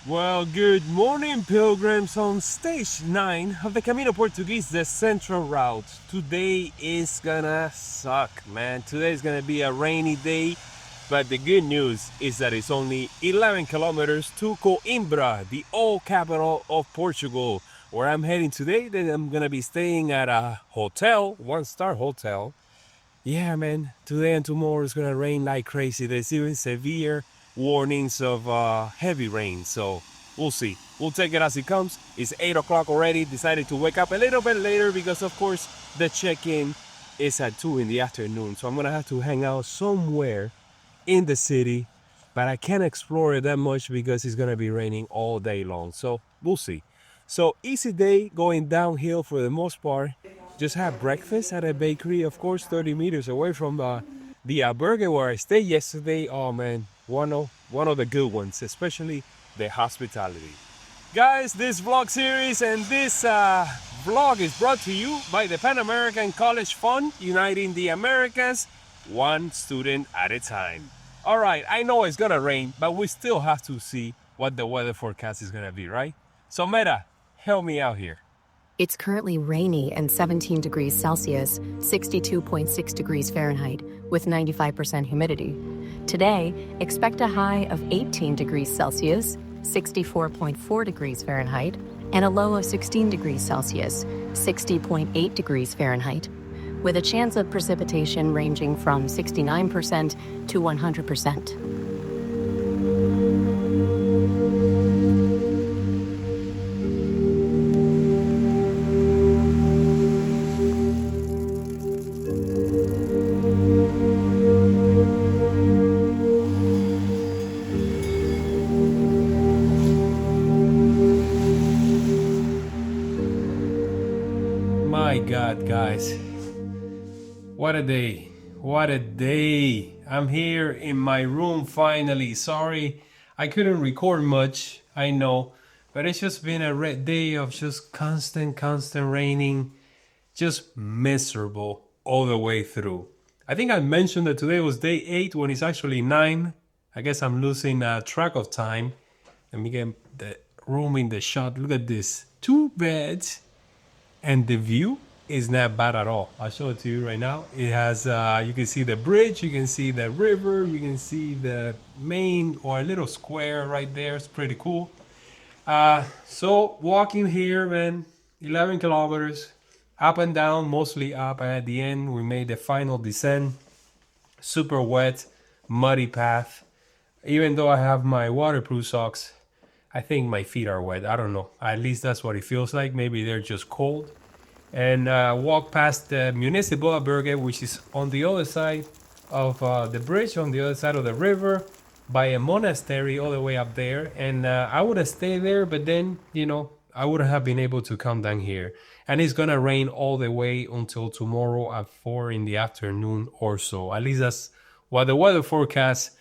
Well, good morning, pilgrims. On stage 9 of the Camino Portuguese, the central route. Today is gonna suck, man. Today is gonna be a rainy day, but the good news is that it's only 11 kilometers to Coimbra, the old capital of Portugal, where I'm heading today. Then I'm gonna be staying at a hotel, one-star hotel. Yeah, man, today and tomorrow is gonna rain like crazy. There's even severe warnings of heavy rain, so we'll see. We'll take it as it comes. It's 8 o'clock already. Decided to wake up a little bit later because, of course, the check-in is at 2 in the afternoon. So I'm gonna have to hang out somewhere in the city, but I can't explore it that much because it's gonna be raining all day long. So we'll see. So easy day going downhill for the most part. Just had breakfast at a bakery, of course, 30 meters away from the albergue where I stayed yesterday. Oh man, one of the good ones, especially the hospitality. Guys, this vlog series and this vlog is brought to you by the Pan American College Fund, uniting the Americas, one student at a time. All right, I know it's gonna rain, but we still have to see what the weather forecast is gonna be, right? So Meta, help me out here. It's currently rainy and 17 degrees Celsius, 62.6 degrees Fahrenheit, with 95% humidity. Today, expect a high of 18 degrees Celsius, 64.4 degrees Fahrenheit, and a low of 16 degrees Celsius, 60.8 degrees Fahrenheit, with a chance of precipitation ranging from 69% to 100%. My God, guys, what a day! What a day! I'm here in my room finally. Sorry, I couldn't record much, I know, but it's just been a day of just constant raining, just miserable all the way through. I think I mentioned that today was day 8 when it's actually 9. I guess I'm losing track of time. Let me get the room in the shot. Look at this. 2 beds. And the view is not bad at all. I'll show it to you right now. It has, you can see the bridge, you can see the river, you can see the main or a little square right there. It's pretty cool. So walking here, man, 11 kilometers, up and down, mostly up. And at the end, we made the final descent. Super wet, muddy path. Even though I have my waterproof socks, I think my feet are wet. I don't know. At least that's what it feels like. Maybe they're just cold. And walk past the municipal albergue, which is on the other side of the bridge, on the other side of the river, by a monastery all the way up there. And I would have stayed there, but then, I wouldn't have been able to come down here. And it's gonna rain all the way until tomorrow at 4 in the afternoon or so. At least that's what the weather forecast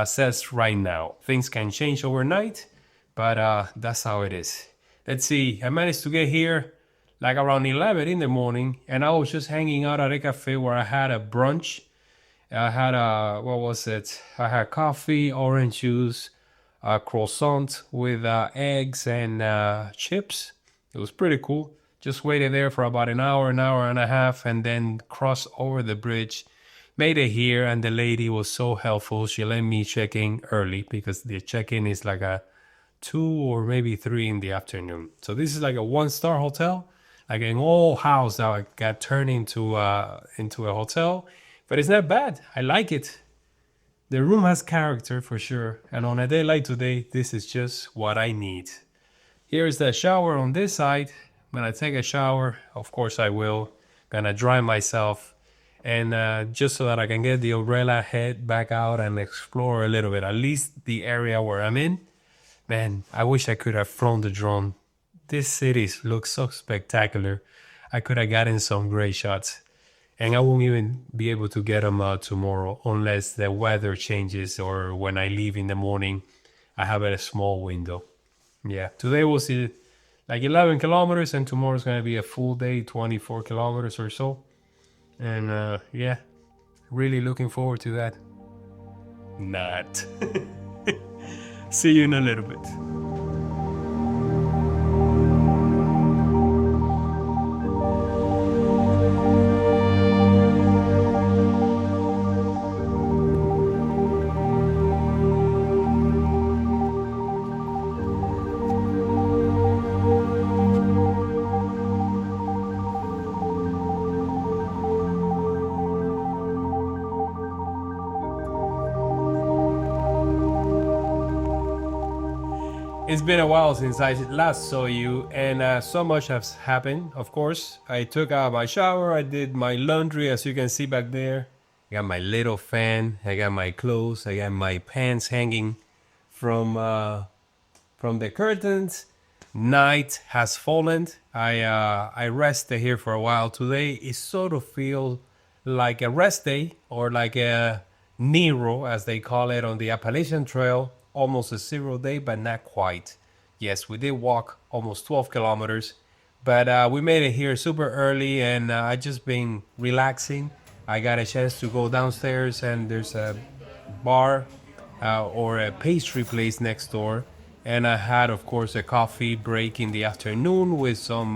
says right now. Things can change overnight, but that's how it is. Let's see, I managed to get here like around 11 in the morning, and I was just hanging out at a cafe where I had a brunch. I had what was it? I had coffee, orange juice, a croissant with eggs and chips. It was pretty cool. Just waited there for about an hour and a half, and then crossed over the bridge. Made it here, and the lady was so helpful. She let me check in early because the check-in is like a 2 or maybe 3 in the afternoon. So this is like a one-star hotel, like an old house that got turned into a hotel. But it's not bad. I like it. The room has character for sure. And on a day like today, this is just what I need. Here's the shower on this side. When I take a shower, of course I will. Gonna dry myself. And just so that I can get the umbrella, head back out and explore a little bit. At least the area where I'm in. Man, I wish I could have flown the drone. This city looks so spectacular. I could have gotten some great shots. And I won't even be able to get them tomorrow unless the weather changes or when I leave in the morning, I have a small window. Yeah, today we'll see like 11 kilometers and tomorrow's going to be a full day, 24 kilometers or so. And yeah, really looking forward to that. Not. See you in a little bit. It's been a while since I last saw you, and so much has happened, of course. I took out my shower, I did my laundry, as you can see back there. I got my little fan, I got my clothes, I got my pants hanging from the curtains. Night has fallen. I rested here for a while. Today it sort of feels like a rest day, or like a Nero, as they call it on the Appalachian Trail. Almost a 0 day, but not quite. Yes, we did walk almost 12 kilometers, but we made it here super early, and I just been relaxing. I got a chance to go downstairs, and there's a bar or a pastry place next door. And I had, of course, a coffee break in the afternoon with some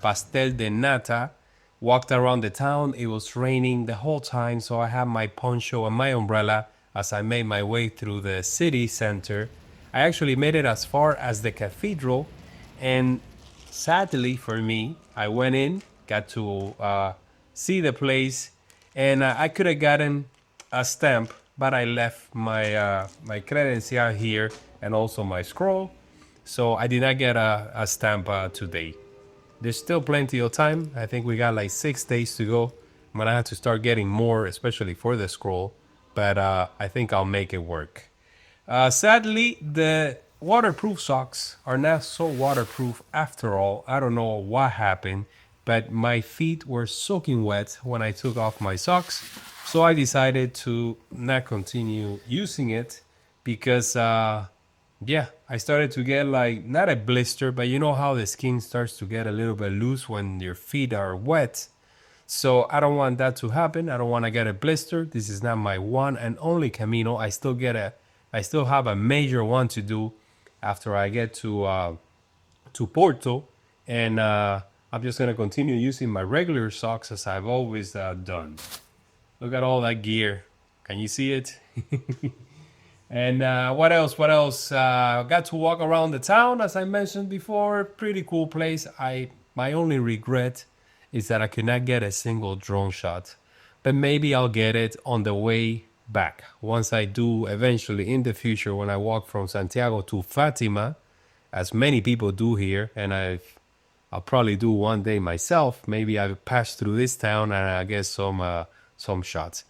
pastel de nata. Walked around the town. It was raining the whole time, so I had my poncho and my umbrella as I made my way through the city center. I actually made it as far as the cathedral, and sadly for me, I went in, got to see the place, and I could have gotten a stamp, but I left my credencial here and also my scroll, so I did not get a stamp today. There's still plenty of time. I think we got like 6 days to go. I'm gonna have to start getting more, especially for the scroll, but I think I'll make it work. Sadly, the waterproof socks are not so waterproof after all. I don't know what happened, but my feet were soaking wet when I took off my socks. So I decided to not continue using it because, yeah, I started to get like, not a blister, but you know how the skin starts to get a little bit loose when your feet are wet. So I don't want that to happen. I don't want to get a blister. This is not my one and only Camino. I still have a major one to do after I get to Porto, and I'm just gonna continue using my regular socks as I've always done. Look at all that gear. Can you see it? And what else? What else? Got to walk around the town, as I mentioned before. Pretty cool place. My only regret is that I could not get a single drone shot, but maybe I'll get it on the way back once I do eventually in the future when I walk from Santiago to Fatima, as many people do here, and I'll probably do one day myself. Maybe I pass through this town and I get some shots.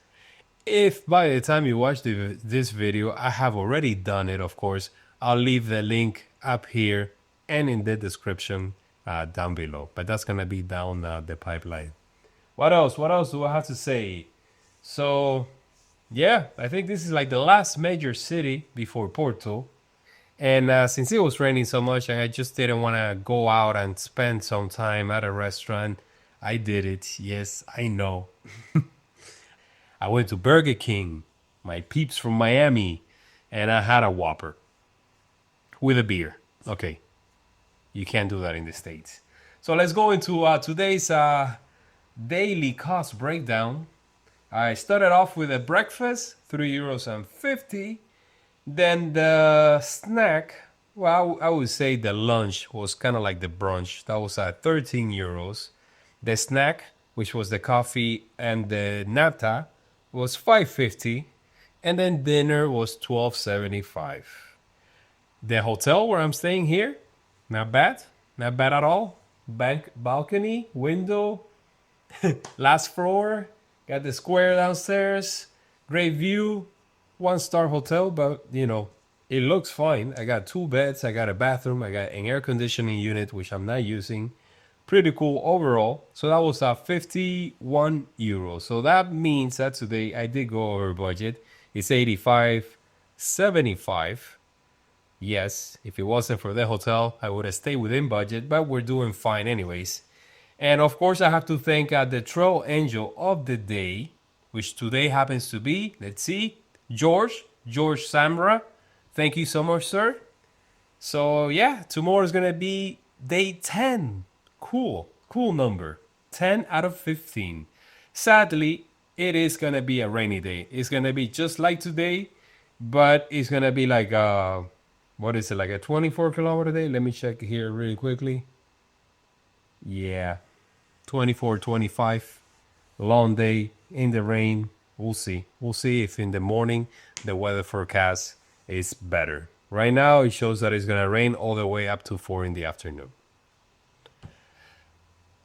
If by the time you watch this video, I have already done it, of course, I'll leave the link up here and in the description down below. But that's going to be down the pipeline. What else? What else do I have to say? So, yeah, I think this is like the last major city before Porto. And since it was raining so much and I just didn't want to go out and spend some time at a restaurant, I did it. Yes, I know. I went to Burger King, my peeps from Miami, and I had a Whopper with a beer. Okay, you can't do that in the States. So let's go into today's daily cost breakdown. I started off with a breakfast, €3.50. Then the snack, well, I would say the lunch was kind of like the brunch. That was at €13. The snack, which was the coffee and the nata, was $5.50, and then dinner was $12.75. The hotel where I'm staying here, not bad at all. Balcony, window, last floor, got the square downstairs, great view, 1-star hotel, but you know, it looks fine. I got 2 beds, I got a bathroom, I got an air conditioning unit, which I'm not using. Pretty cool overall. So that was €51. So that means that today I did go over budget. It's 85.75. Yes, if it wasn't for the hotel, I would have stayed within budget, but we're doing fine anyways. And of course, I have to thank the trail angel of the day, which today happens to be, let's see, George Samra. Thank you so much, sir. So yeah, tomorrow is gonna be day 10. Cool number. 10 out of 15. Sadly, it is gonna be a rainy day. It's gonna be just like today, but it's gonna be like what is it, like a 24-kilometer day? Let me check here really quickly. Yeah, 24, 25. Long day in the rain. We'll see if in the morning the weather forecast is better. Right now, it shows that it's gonna rain all the way up to 4 in the afternoon.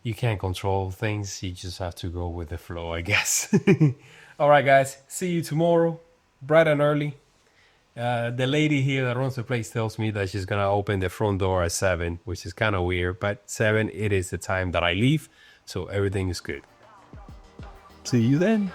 You can't control things. You just have to go with the flow, I guess. All right, guys. See you tomorrow, bright and early. The lady here that runs the place tells me that she's gonna open the front door at 7, which is kind of weird. But 7, it is the time that I leave, so everything is good. See you then.